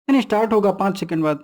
यानी स्टार्ट होगा 5 सेकंड बाद।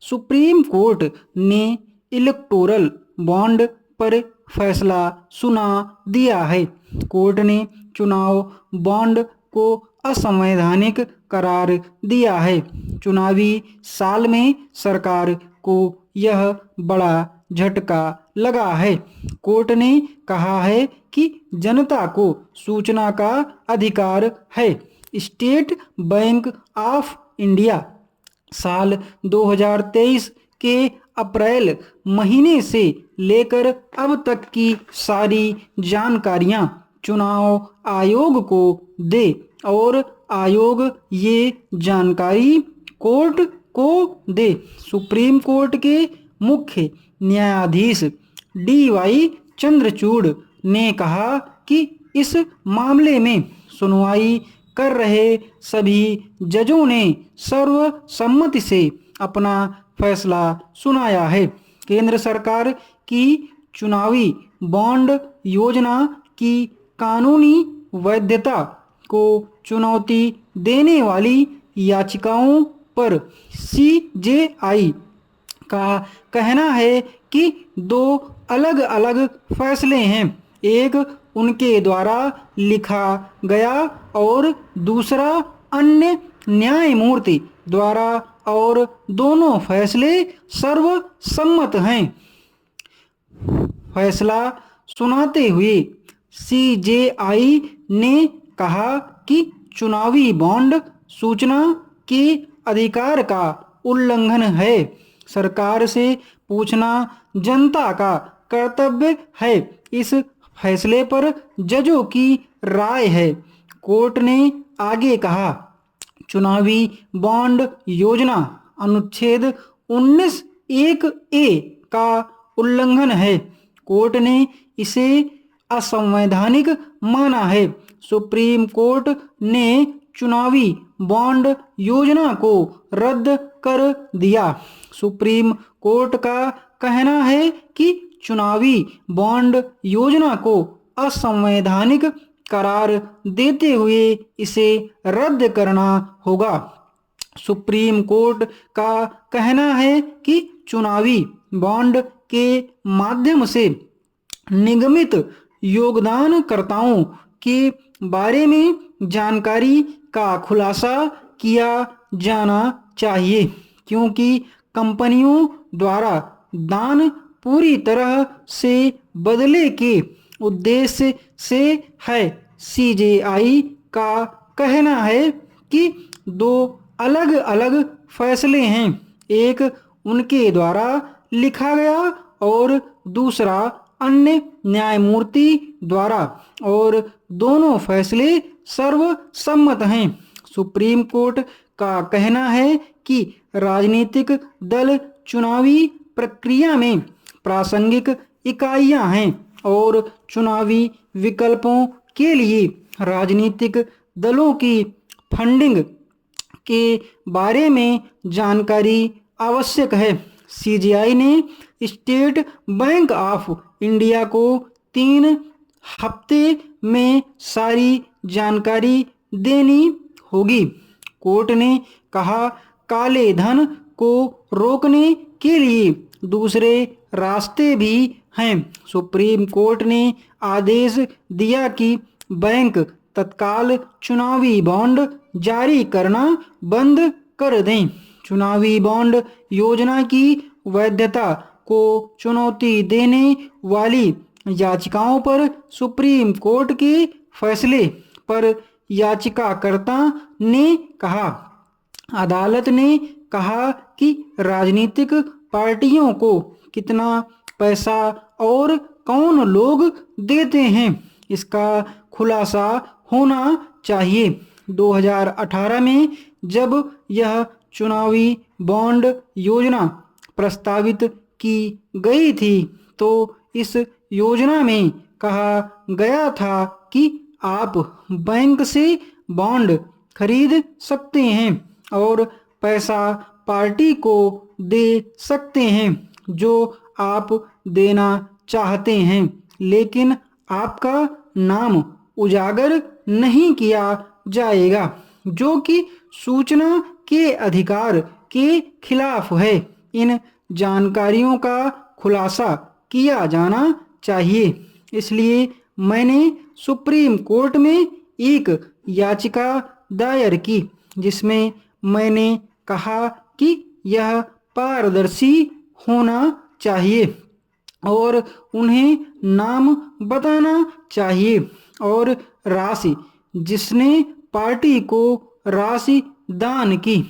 सुप्रीम कोर्ट ने इलेक्टोरल बॉन्ड पर फैसला सुना दिया है। कोर्ट ने चुनाव बॉन्ड को असंवैधानिक करार दिया है। चुनावी साल में सरकार को यह बड़ा झटका लगा है। कोर्ट ने कहा है कि जनता को सूचना का अधिकार है। स्टेट बैंक ऑफ इंडिया साल 2023 के अप्रैल महीने से लेकर अब तक की सारी जानकारियां चुनाव आयोग को दे और आयोग ये जानकारी कोर्ट को दे। सुप्रीम कोर्ट के मुख्य न्यायाधीश DY चंद्रचूड़ ने कहा कि इस मामले में सुनवाई कर रहे सभी जजों ने सर्वसम्मति से अपना फैसला सुनाया है। केंद्र सरकार की चुनावी बॉन्ड योजना की कानूनी वैधता को चुनौती देने वाली याचिकाओं पर CJI का कहना है कि दो अलग अलग फैसले हैं। एक उनके द्वारा लिखा गया और दूसरा अन्य न्यायमूर्ति द्वारा और दोनों फैसले सर्वसम्मत हैं। फैसला सुनाते हुए CJI ने कहा कि चुनावी बॉन्ड सूचना के अधिकार का उल्लंघन है। सरकार से पूछना जनता का कर्तव्य है। इस फैसले पर जजों की राय है। कोर्ट ने आगे कहा, चुनावी बॉन्ड योजना अनुच्छेद 19(1)(a) का उल्लंघन है। कोर्ट ने इसे असंवैधानिक माना है। सुप्रीम कोर्ट ने चुनावी बॉन्ड योजना को रद्द कर दिया। सुप्रीम कोर्ट का कहना है कि चुनावी बॉन्ड योजना को असंवैधानिक करार देते हुए इसे रद्द करना होगा। सुप्रीम कोर्ट का कहना है कि चुनावी बॉन्ड के माध्यम से निगमित योगदानकर्ताओं के बारे में जानकारी का खुलासा किया जाना चाहिए, क्योंकि कंपनियों द्वारा दान पूरी तरह से बदले के उद्देश्य से है। CJI का कहना है कि दो अलग अलग फैसले हैं। एक उनके द्वारा लिखा गया और दूसरा अन्य न्यायमूर्ति द्वारा और दोनों फैसले सर्वसम्मत हैं। सुप्रीम कोर्ट का कहना है कि राजनीतिक दल चुनावी प्रक्रिया में प्रासंगिक इकाइयां हैं और चुनावी विकल्पों के लिए राजनीतिक दलों की फंडिंग के बारे में जानकारी आवश्यक है। CJI ने स्टेट बैंक ऑफ इंडिया को 3 हफ्ते में सारी जानकारी देनी होगी। कोर्ट ने कहा, काले धन को रोकने के लिए दूसरे रास्ते भी हैं। सुप्रीम कोर्ट ने आदेश दिया कि बैंक तत्काल चुनावी बॉन्ड जारी करना बंद कर दें। चुनावी बॉन्ड योजना की वैधता को चुनौती देने वाली याचिकाओं पर सुप्रीम कोर्ट के फैसले पर याचिकाकर्ता ने कहा, अदालत ने कहा कि राजनीतिक पार्टियों को कितना पैसा और कौन लोग देते हैं, इसका खुलासा होना चाहिए। 2018 में जब यह चुनावी बॉन्ड योजना प्रस्तावित की गई थी तो इस योजना में कहा गया था कि आप बैंक से बॉन्ड खरीद सकते हैं और पैसा पार्टी को दे सकते हैं जो आप देना चाहते हैं, लेकिन आपका नाम उजागर नहीं किया जाएगा, जो कि सूचना के अधिकार के खिलाफ है। इन जानकारियों का खुलासा किया जाना चाहिए। इसलिए मैंने सुप्रीम कोर्ट में एक याचिका दायर की, जिसमें मैंने कहा कि यह पारदर्शी होना चाहिए और उन्हें नाम बताना चाहिए और राशि, जिसने पार्टी को राशि दान की।